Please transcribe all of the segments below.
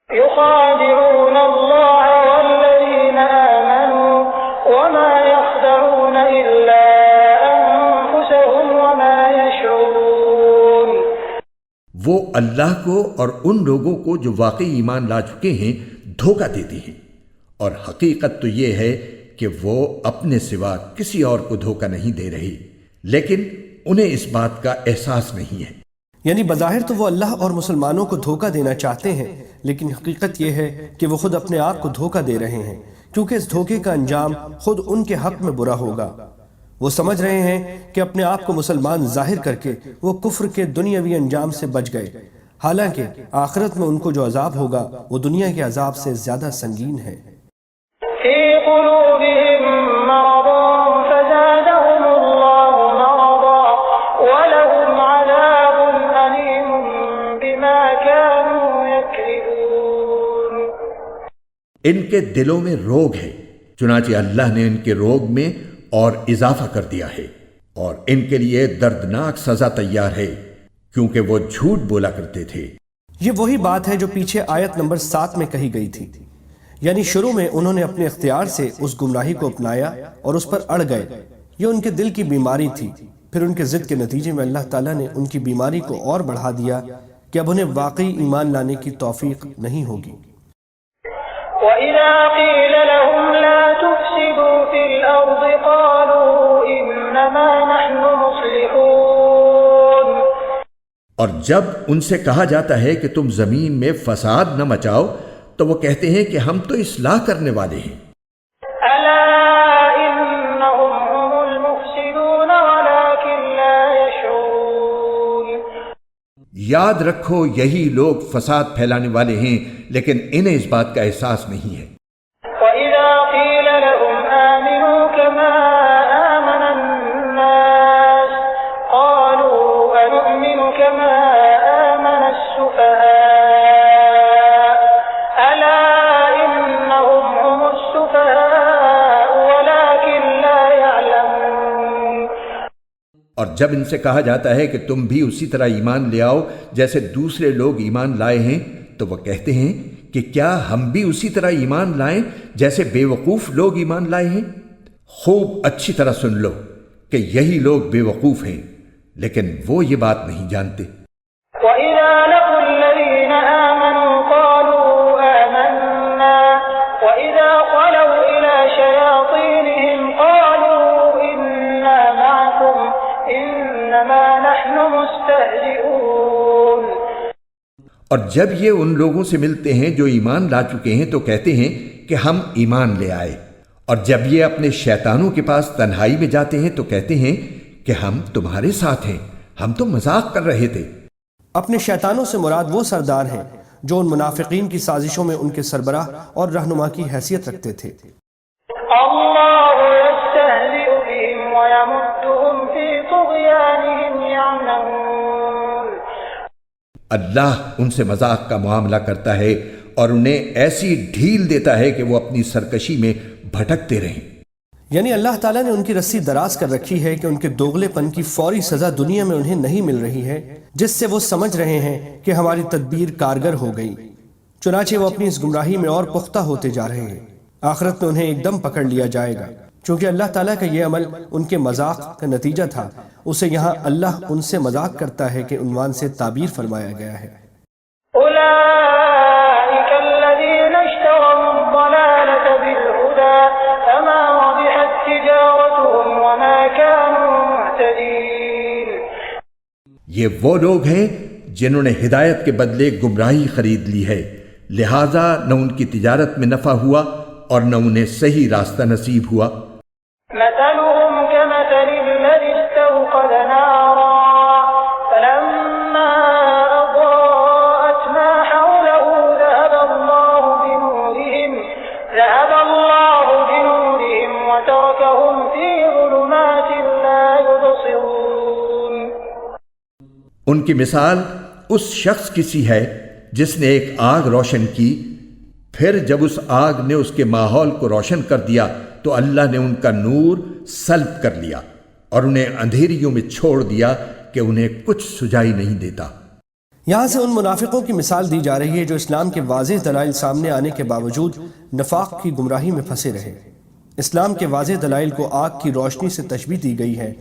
يخادعون الله والذين آمنوا وما يخدعون إلا أنفسهم وما يشعرون۔ وہ اللہ کو اور ان لوگوں کو جو واقعی ایمان لا چکے ہیں دھوکہ دیتے ہیں، اور حقیقت تو یہ ہے کہ وہ اپنے سوا کسی اور کو دھوکہ نہیں دے رہے، لیکن انہیں اس بات کا احساس نہیں ہے۔ یعنی بظاہر تو وہ اللہ اور مسلمانوں کو دھوکہ دینا چاہتے ہیں، لیکن حقیقت یہ ہے کہ وہ خود اپنے آپ کو دھوکہ دے رہے ہیں، کیونکہ اس دھوکے کا انجام خود ان کے حق میں برا ہوگا۔ وہ سمجھ رہے ہیں کہ اپنے آپ کو مسلمان ظاہر کر کے وہ کفر کے دنیاوی انجام سے بچ گئے، حالانکہ آخرت میں ان کو جو عذاب ہوگا وہ دنیا کے عذاب سے زیادہ سنگین ہے۔ في قلوبهم مرض فزادهم الله مرضا ولهم عذاب أليم بما كانوا يكذبون۔ ان کے دلوں میں روگ ہے، چنانچہ اللہ نے ان کے روگ میں اور اضافہ کر دیا ہے، اور ان کے لیے دردناک سزا تیار ہے، کیونکہ وہ جھوٹ بولا کرتے تھے۔ یہ وہی بات ہے جو پیچھے آیت نمبر 7 میں کہی گئی تھی، یعنی شروع میں انہوں نے اپنے اختیار سے اس گمراہی کو اپنایا اور اس پر اڑ گئے۔ یہ ان کے دل کی بیماری تھی، پھر ان کے ضد کے نتیجے میں اللہ تعالیٰ نے ان کی بیماری کو اور بڑھا دیا کہ اب انہیں واقعی ایمان لانے کی توفیق نہیں ہوگی۔ وَإِذَا قِيلَ لَهُمْ لَا تُفْسِدُوا فِي الْأَرْضِ قَالُوا إِنَّمَا نَحْنُ مُصْلِحُونَ۔ اور جب ان سے کہا جاتا ہے کہ تم زمین میں فساد نہ مچاؤ تو وہ کہتے ہیں کہ ہم تو اصلاح کرنے والے ہیں۔ أَلَا إِنَّهُمْ هُمُ الْمُفْسِدُونَ وَلَكِنْ لَا يَشْعُرُونَ۔ یاد رکھو یہی لوگ فساد پھیلانے والے ہیں، لیکن انہیں اس بات کا احساس نہیں ہے۔ وَإِذَا قِيلَ لَهُمْ آمِنُوا كَمَا آمَنَ النَّاسُ قَالُوا أَنُؤْمِنُ كَمَا آمَنَ السُّفَهَاءُ أَلَا إِنَّهُمْ هُمُ السُّفَهَاءُ وَلَكِنْ لَا يَعْلَمُونَ۔ اور جب ان سے کہا جاتا ہے کہ تم بھی اسی طرح ایمان لے آؤ جیسے دوسرے لوگ ایمان لائے ہیں، تو وہ کہتے ہیں کہ کیا ہم بھی اسی طرح ایمان لائیں جیسے بے وقوف لوگ ایمان لائے ہیں؟ خوب اچھی طرح سن لو کہ یہی لوگ بے وقوف ہیں، لیکن وہ یہ بات نہیں جانتے۔ وَإِذَا لَقُوا الَّذِينَ آمَنُوا قَالُوا آمَنَّا وَإِذَا خَلَوْا إِلَى شَيَاطِينِهِمْ قَالُوا إِنَّا مَعَكُمْ إِنَّمَا نَحْنُ مُسْتَهْزِئُونَ۔ اور جب یہ ان لوگوں سے ملتے ہیں جو ایمان لا چکے ہیں تو کہتے ہیں کہ ہم ایمان لے آئے، اور جب یہ اپنے شیطانوں کے پاس تنہائی میں جاتے ہیں تو کہتے ہیں کہ ہم تمہارے ساتھ ہیں، ہم تو مذاق کر رہے تھے۔ اپنے شیطانوں سے مراد وہ سردار ہیں جو ان منافقین کی سازشوں میں ان کے سربراہ اور رہنما کی حیثیت رکھتے تھے۔ اللہ یستہزئ بہم ویمدہم فی طغیانہم یعمہون۔ اللہ ان سے مذاق کا معاملہ کرتا ہے اور انہیں ایسی ڈھیل دیتا ہے کہ وہ اپنی سرکشی میں بھٹکتے رہیں۔ یعنی اللہ تعالیٰ نے ان کی رسی دراز کر رکھی ہے کہ ان کے دوغلے پن کی فوری سزا دنیا میں انہیں نہیں مل رہی ہے، جس سے وہ سمجھ رہے ہیں کہ ہماری تدبیر کارگر ہو گئی، چنانچہ وہ اپنی اس گمراہی میں اور پختہ ہوتے جا رہے ہیں۔ آخرت میں انہیں ایک دم پکڑ لیا جائے گا، چونکہ اللہ تعالیٰ کا یہ عمل ان کے مذاق کا نتیجہ تھا، اسے یہاں اللہ ان سے مذاق کرتا ہے کہ عنوان سے تعبیر فرمایا گیا ہے۔ اولئک الذین اشتروا الضلالة بالہدى فما ربحت تجارتهم وما كانوا مهتدین۔ یہ وہ لوگ ہیں جنہوں نے ہدایت کے بدلے گمراہی خرید لی ہے، لہٰذا نہ ان کی تجارت میں نفع ہوا اور نہ انہیں صحیح راستہ نصیب ہوا۔ مثلهم كمثل الذي استوقد نارا فلما أضاءت ما حوله ذهب الله بنورهم وتركهم في ظلمات لا يبصرون۔ ان کی مثال اس شخص کی سی ہے جس نے ایک آگ روشن کی، پھر جب اس آگ نے اس کے ماحول کو روشن کر دیا تو اللہ نے ان کا نور سلب کر لیا اور انہیں اندھیریوں میں چھوڑ دیا کہ انہیں کچھ سجائی نہیں دیتا۔ یہاں سے ان منافقوں کی مثال دی جا رہی ہے جو اسلام کے واضح دلائل سامنے آنے کے باوجود نفاق کی گمراہی میں پھنسے رہے۔ اسلام کے واضح دلائل کو آگ کی روشنی سے تشبیہ دی گئی ہے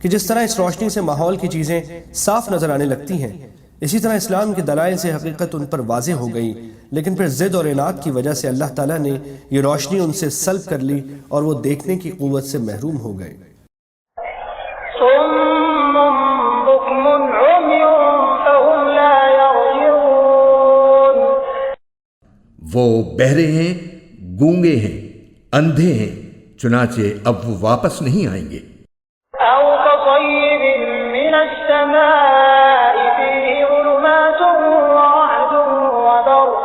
کہ جس طرح اس روشنی سے ماحول کی چیزیں صاف نظر آنے لگتی ہیں، اسی طرح اسلام کے دلائل سے حقیقت ان پر واضح ہو گئی، لیکن پھر ضد اور عناد کی وجہ سے اللہ تعالیٰ نے یہ روشنی ان سے سلب کر لی اور وہ دیکھنے کی قوت سے محروم ہو گئے۔ صم بكم عمي فهم لا يرجعون، وہ بہرے ہیں، گونگے ہیں، اندھے ہیں، چنانچہ اب وہ واپس نہیں آئیں گے۔ أو كصيب من السماء فيه ظلمات ورعد وبرق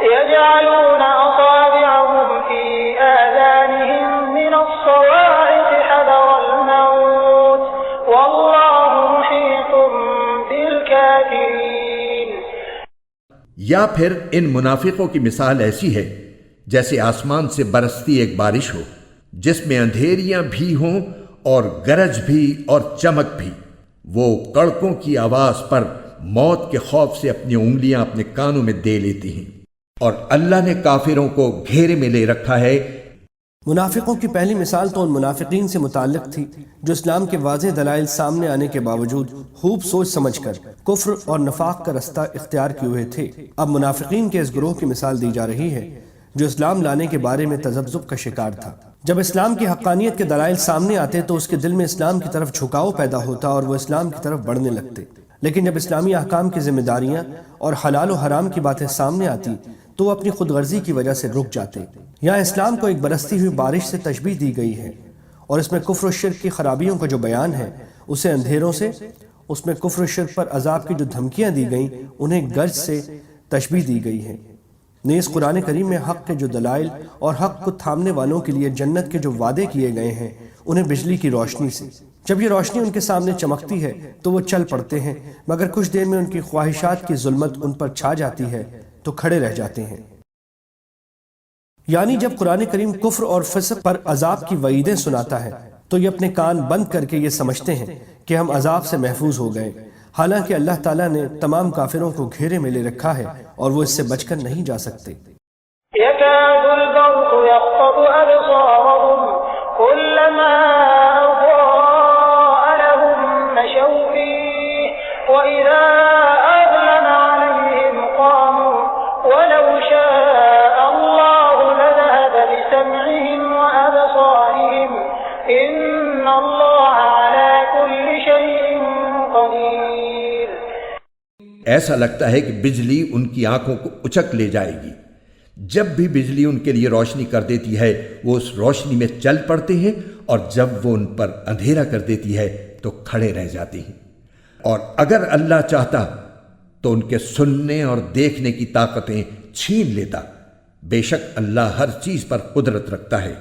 يجعلون أصابعهم في آذانهم من الصواعق حذر الموت والله محيط بالكافرين۔ یا پھر ان منافقوں کی مثال ایسی ہے جیسے آسمان سے برستی ایک بارش ہو جس میں اندھیریاں بھی ہوں اور گرج بھی اور چمک بھی۔ وہ کڑکوں کی آواز پر موت کے خوف سے اپنی انگلیاں اپنے کانوں میں دے لیتی ہیں، اور اللہ نے کافروں کو گھیرے میں لے رکھا ہے۔ منافقوں کی پہلی مثال تو ان منافقین سے متعلق تھی جو اسلام کے واضح دلائل سامنے آنے کے باوجود خوب سوچ سمجھ کر کفر اور نفاق کا رستہ اختیار کیے ہوئے تھے۔ اب منافقین کے اس گروہ کی مثال دی جا رہی ہے جو اسلام لانے کے بارے میں تذبذب کا شکار تھا۔ جب اسلام کی حقانیت کے دلائل سامنے آتے تو اس کے دل میں اسلام کی طرف جھکاؤ پیدا ہوتا اور وہ اسلام کی طرف بڑھنے لگتے، لیکن جب اسلامی احکام کی ذمہ داریاں اور حلال و حرام کی باتیں سامنے آتی تو وہ اپنی خود غرضی کی وجہ سے رک جاتے۔ یہاں اسلام کو ایک برستی ہوئی بارش سے تشبیہ دی گئی ہے، اور اس میں کفر و شرک کی خرابیوں کا جو بیان ہے اسے اندھیروں سے، اس میں کفر و شرک پر عذاب کی جو دھمکیاں دی گئیں انہیں گرج سے تشبیہ دی گئی ہے۔ نیز قرآن کریم میں حق کے جو دلائل اور حق کو تھامنے والوں کے لیے جنت کے جو وعدے کیے گئے ہیں انہیں بجلی کی روشنی سے، جب یہ روشنی ان کے سامنے چمکتی ہے تو وہ چل پڑتے ہیں، مگر کچھ دیر میں ان کی خواہشات کی ظلمت ان پر چھا جاتی ہے تو کھڑے رہ جاتے ہیں۔ یعنی جب قرآن کریم کفر اور فسق پر عذاب کی وعیدیں سناتا ہے تو یہ اپنے کان بند کر کے یہ سمجھتے ہیں کہ ہم عذاب سے محفوظ ہو گئے، حالانکہ اللہ تعالیٰ نے تمام کافروں کو گھیرے میں لے رکھا ہے اور وہ اس سے بچ کر نہیں جا سکتے۔ يكاد البرق يخطف أبصارهم كلما أضاء لهم مشوا فيه وإذا أظلم عليهم قاموا ولو شاء الله لذهب بسمعهم وأبصارهم إن الله على كل شيء قدير۔ ایسا لگتا ہے کہ بجلی ان کی آنکھوں کو اچک لے جائے گی۔ جب بھی بجلی ان کے لیے روشنی کر دیتی ہے وہ اس روشنی میں چل پڑتے ہیں، اور جب وہ ان پر اندھیرا کر دیتی ہے تو کھڑے رہ جاتے ہیں۔ اور اگر اللہ چاہتا تو ان کے سننے اور دیکھنے کی طاقتیں چھین لیتا۔ بے شک اللہ ہر چیز پر قدرت رکھتا ہے۔